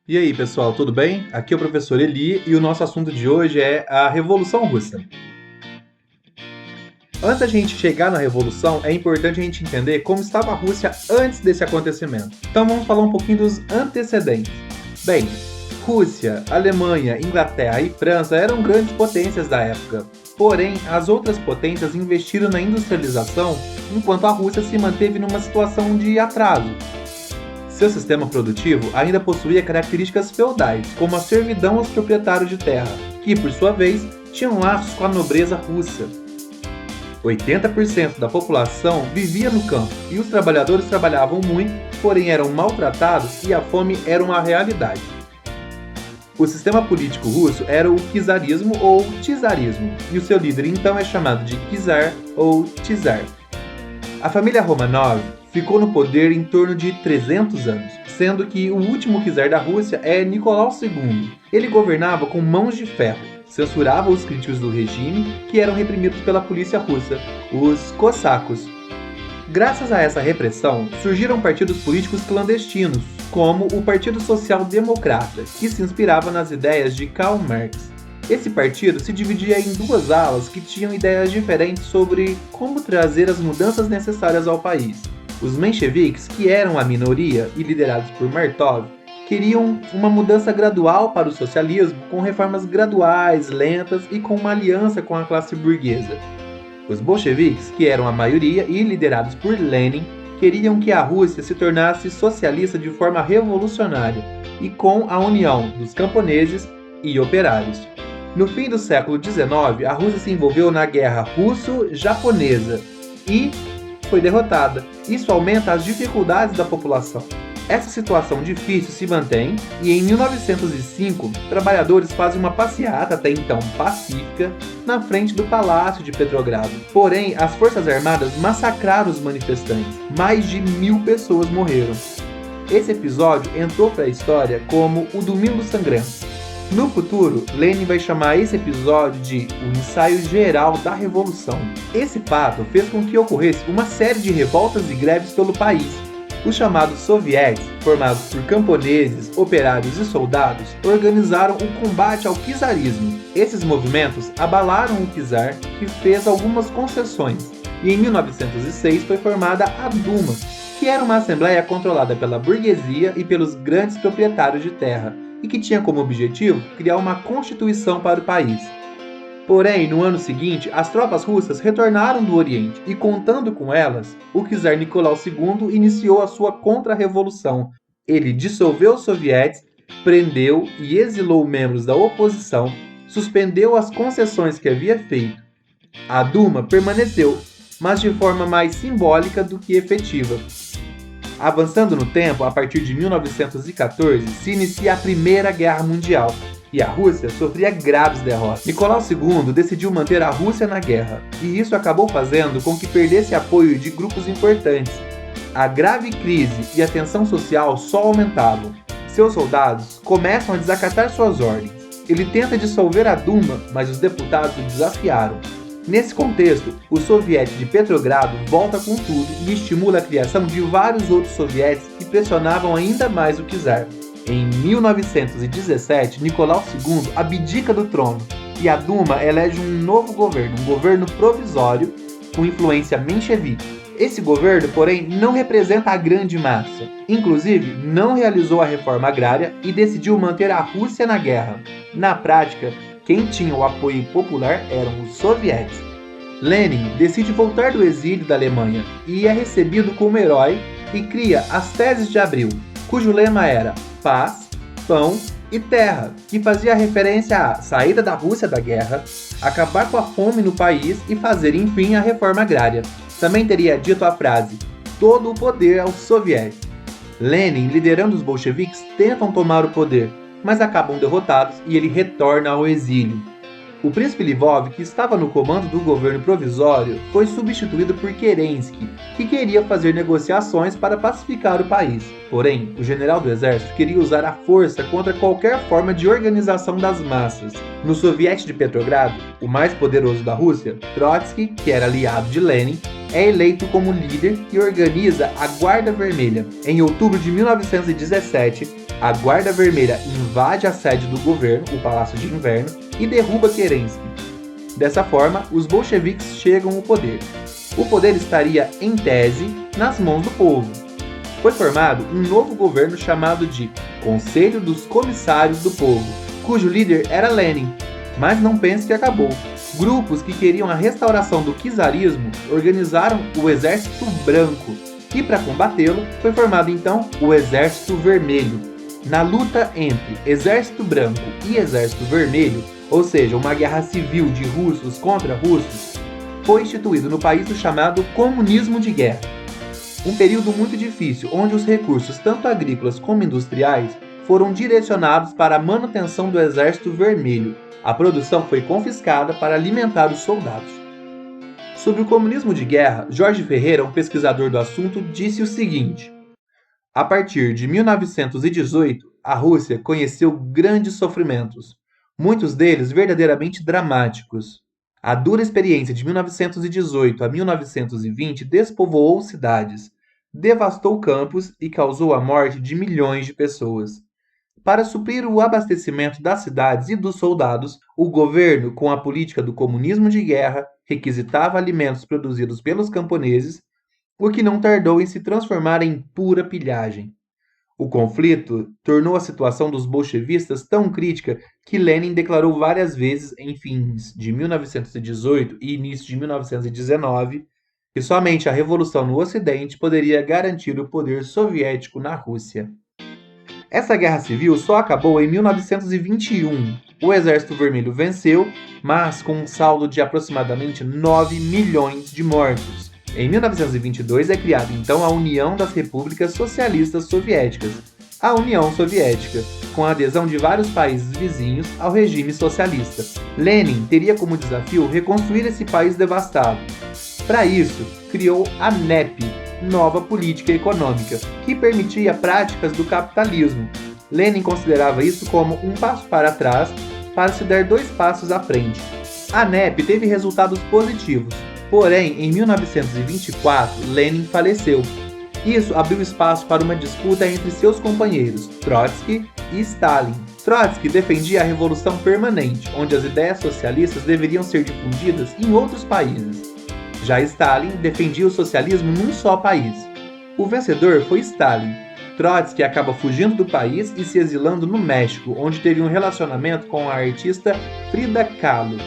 E aí, pessoal, tudo bem? Aqui é o professor Eli e o nosso assunto de hoje é a Revolução Russa. Antes da gente chegar na Revolução, é importante a gente entender como estava a Rússia antes desse acontecimento. Então vamos falar um pouquinho dos antecedentes. Bem, Rússia, Alemanha, Inglaterra e França eram grandes potências da época. Porém, as outras potências investiram na industrialização, enquanto a Rússia se manteve numa situação de atraso. Seu sistema produtivo ainda possuía características feudais, como a servidão aos proprietários de terra, que, por sua vez, tinham laços com a nobreza russa. 80% da população vivia no campo e os trabalhadores trabalhavam muito, porém eram maltratados e a fome era uma realidade. O sistema político russo era o czarismo ou czarismo, e o seu líder então é chamado de czar ou czar. A família Romanov ficou no poder em torno de 300 anos, sendo que o último czar da Rússia é Nicolau II. Ele governava com mãos de ferro, censurava os críticos do regime, que eram reprimidos pela polícia russa, os cossacos. Graças a essa repressão, surgiram partidos políticos clandestinos, como o Partido Social Democrata, que se inspirava nas ideias de Karl Marx. Esse partido se dividia em duas alas que tinham ideias diferentes sobre como trazer as mudanças necessárias ao país. Os mencheviques, que eram a minoria e liderados por Martov, queriam uma mudança gradual para o socialismo, com reformas graduais, lentas e com uma aliança com a classe burguesa. Os bolcheviques, que eram a maioria e liderados por Lenin, queriam que a Rússia se tornasse socialista de forma revolucionária e com a união dos camponeses e operários. No fim do século XIX, a Rússia se envolveu na Guerra Russo-Japonesa e foi derrotada. Isso aumenta as dificuldades da população. Essa situação difícil se mantém e em 1905, trabalhadores fazem uma passeata até então pacífica na frente do Palácio de Petrogrado. Porém, as Forças Armadas massacraram os manifestantes. Mais de 1.000 pessoas morreram. Esse episódio entrou para a história como o Domingo Sangrento. No futuro, Lenin vai chamar esse episódio de o ensaio geral da Revolução. Esse fato fez com que ocorresse uma série de revoltas e greves pelo país. Os chamados sovietes, formados por camponeses, operários e soldados, organizaram o combate ao czarismo. Esses movimentos abalaram o czar, que fez algumas concessões, e em 1906 foi formada a Duma, que era uma assembleia controlada pela burguesia e pelos grandes proprietários de terra, e que tinha como objetivo criar uma constituição para o país. Porém, no ano seguinte, as tropas russas retornaram do Oriente e, contando com elas, o czar Nicolau II iniciou a sua contra-revolução. Ele dissolveu os sovietes, prendeu e exilou membros da oposição, suspendeu as concessões que havia feito. A Duma permaneceu, mas de forma mais simbólica do que efetiva. Avançando no tempo, a partir de 1914, se inicia a Primeira Guerra Mundial, e a Rússia sofria graves derrotas. Nicolau II decidiu manter a Rússia na guerra, e isso acabou fazendo com que perdesse apoio de grupos importantes. A grave crise e a tensão social só aumentavam. Seus soldados começam a desacatar suas ordens. Ele tenta dissolver a Duma, mas os deputados o desafiaram. Nesse contexto, o soviete de Petrogrado volta com tudo e estimula a criação de vários outros sovietes que pressionavam ainda mais o czar. Em 1917, Nicolau II abdica do trono e a Duma elege um novo governo, um governo provisório com influência menchevique. Esse governo, porém, não representa a grande massa. Inclusive, não realizou a reforma agrária e decidiu manter a Rússia na guerra. Na prática, quem tinha o apoio popular eram os sovietes. Lenin decide voltar do exílio da Alemanha e é recebido como herói e cria as Teses de Abril, cujo lema era paz, pão e terra, que fazia referência à saída da Rússia da guerra, acabar com a fome no país e fazer, enfim, a reforma agrária. Também teria dito a frase, todo o poder aos sovietes. Lenin, liderando os bolcheviques, tentam tomar o poder, mas acabam derrotados e ele retorna ao exílio. O príncipe Lvov, que estava no comando do governo provisório, foi substituído por Kerensky, que queria fazer negociações para pacificar o país. Porém, o general do exército queria usar a força contra qualquer forma de organização das massas. No Soviete de Petrogrado, o mais poderoso da Rússia, Trotsky, que era aliado de Lenin, é eleito como líder e organiza a Guarda Vermelha. Em outubro de 1917, A Guarda Vermelha invade a sede do governo, o Palácio de Inverno, e derruba Kerensky. Dessa forma, os bolcheviques chegam ao poder. O poder estaria, em tese, nas mãos do povo. Foi formado um novo governo chamado de Conselho dos Comissários do Povo, cujo líder era Lenin. Mas não pense que acabou. Grupos que queriam a restauração do czarismo organizaram o Exército Branco, e para combatê-lo foi formado então o Exército Vermelho. Na luta entre Exército Branco e Exército Vermelho, ou seja, uma guerra civil de russos contra russos, foi instituído no país o chamado Comunismo de Guerra. Um período muito difícil, onde os recursos, tanto agrícolas como industriais, foram direcionados para a manutenção do Exército Vermelho. A produção foi confiscada para alimentar os soldados. Sobre o comunismo de guerra, Jorge Ferreira, um pesquisador do assunto, disse o seguinte: a partir de 1918, a Rússia conheceu grandes sofrimentos, muitos deles verdadeiramente dramáticos. A dura experiência de 1918 a 1920 despovoou cidades, devastou campos e causou a morte de milhões de pessoas. Para suprir o abastecimento das cidades e dos soldados, o governo, com a política do comunismo de guerra, requisitava alimentos produzidos pelos camponeses, o que não tardou em se transformar em pura pilhagem. O conflito tornou a situação dos bolchevistas tão crítica que Lenin declarou várias vezes em fins de 1918 e início de 1919 que somente a revolução no Ocidente poderia garantir o poder soviético na Rússia. Essa guerra civil só acabou em 1921. O Exército Vermelho venceu, mas com um saldo de aproximadamente 9 milhões de mortos. Em 1922 é criada então a União das Repúblicas Socialistas Soviéticas, a União Soviética, com a adesão de vários países vizinhos ao regime socialista. Lenin teria como desafio reconstruir esse país devastado. Para isso, criou a NEP, Nova Política Econômica, que permitia práticas do capitalismo. Lenin considerava isso como um passo para trás para se dar 2 passos à frente. A NEP teve resultados positivos, porém, em 1924, Lenin faleceu. Isso abriu espaço para uma disputa entre seus companheiros, Trotsky e Stalin. Trotsky defendia a revolução permanente, onde as ideias socialistas deveriam ser difundidas em outros países. Já Stalin defendia o socialismo num só país. O vencedor foi Stalin. Trotsky acaba fugindo do país e se exilando no México, onde teve um relacionamento com a artista Frida Kahlo.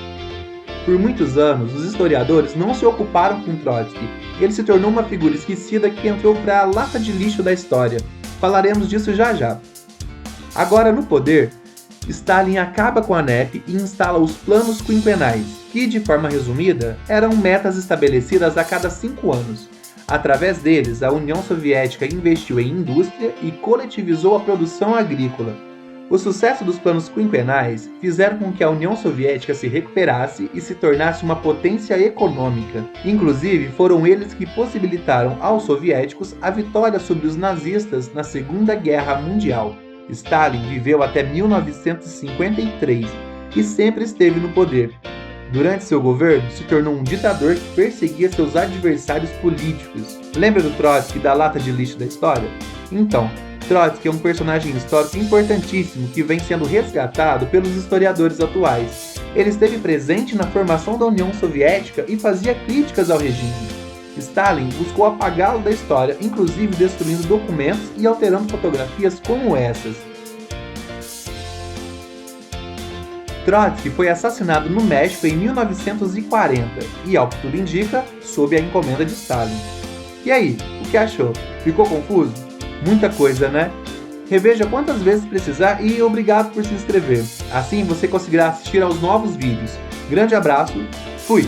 Por muitos anos, os historiadores não se ocuparam com Trotsky. Ele se tornou uma figura esquecida que entrou para a lata de lixo da história. Falaremos disso já já. Agora, no poder, Stalin acaba com a NEP e instala os planos quinquenais, que, de forma resumida, eram metas estabelecidas a cada 5 anos. Através deles, a União Soviética investiu em indústria e coletivizou a produção agrícola. O sucesso dos planos quinquenais fizeram com que a União Soviética se recuperasse e se tornasse uma potência econômica. Inclusive, foram eles que possibilitaram aos soviéticos a vitória sobre os nazistas na Segunda Guerra Mundial. Stalin viveu até 1953 e sempre esteve no poder. Durante seu governo, se tornou um ditador que perseguia seus adversários políticos. Lembra do Trotsky da lata de lixo da história? Então, Trotsky é um personagem histórico importantíssimo que vem sendo resgatado pelos historiadores atuais. Ele esteve presente na formação da União Soviética e fazia críticas ao regime. Stalin buscou apagá-lo da história, inclusive destruindo documentos e alterando fotografias como essas. Trotsky foi assassinado no México em 1940 e, ao que tudo indica, sob a encomenda de Stalin. E aí, o que achou? Ficou confuso? Muita coisa, né? Reveja quantas vezes precisar e obrigado por se inscrever. Assim você conseguirá assistir aos novos vídeos. Grande abraço, fui!